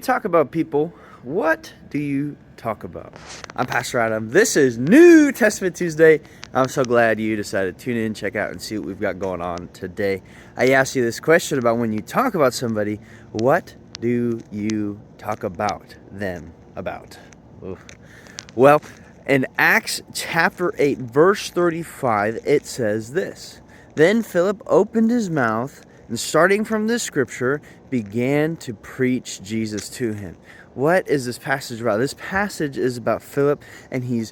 talk about people, what do you talk about? I'm Pastor Adam. This is New Testament Tuesday. I'm so glad you decided to tune in, check out, and see what we've got going on today. I asked you this question about when you talk about somebody, what do you talk about them about? Oof. Well, in Acts chapter 8, verse 35, it says this. Then Philip opened his mouth and starting from this scripture, began to preach Jesus to him. What is this passage about? This passage is about Philip, and he's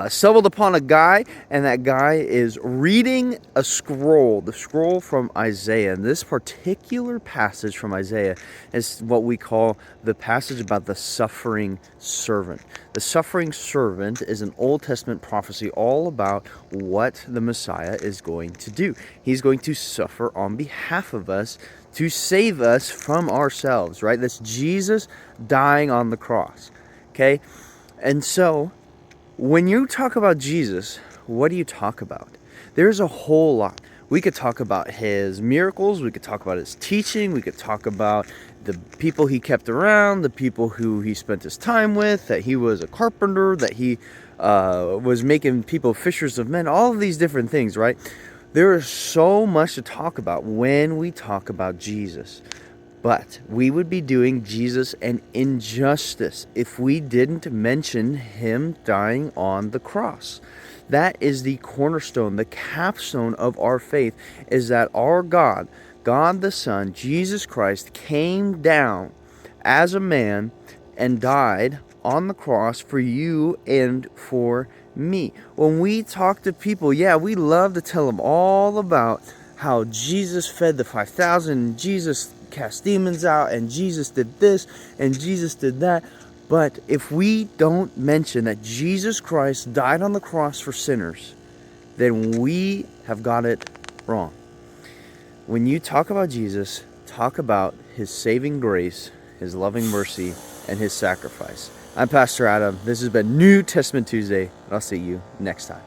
stumbled upon a guy, and that guy is reading a scroll, the scroll from Isaiah. And this particular passage from Isaiah is what we call the passage about the suffering servant. The suffering servant is an Old Testament prophecy all about what the Messiah is going to do. He's going to suffer on behalf of us to save us from ourselves, right? That's Jesus dying on the cross, okay? And so, when you talk about Jesus, what do you talk about? There's a whole lot. We could talk about his miracles, we could talk about his teaching, we could talk about the people he kept around, the people who he spent his time with, that he was a carpenter, that he was making people fishers of men, all of these different things, right? There is so much to talk about when we talk about Jesus. But we would be doing Jesus an injustice if we didn't mention him dying on the cross. That is the cornerstone, the capstone of our faith, is that our God, God the Son, Jesus Christ, came down as a man and died on the cross for you and for me. When we talk to people, we love to tell them all about how Jesus fed the 5,000, and Jesus cast demons out, and Jesus did this, and Jesus did that. But if we don't mention that Jesus Christ died on the cross for sinners, then we have got it wrong. When you talk about Jesus, talk about his saving grace, his loving mercy, and his sacrifice. I'm Pastor Adam. This has been New Testament Tuesday, and I'll see you next time.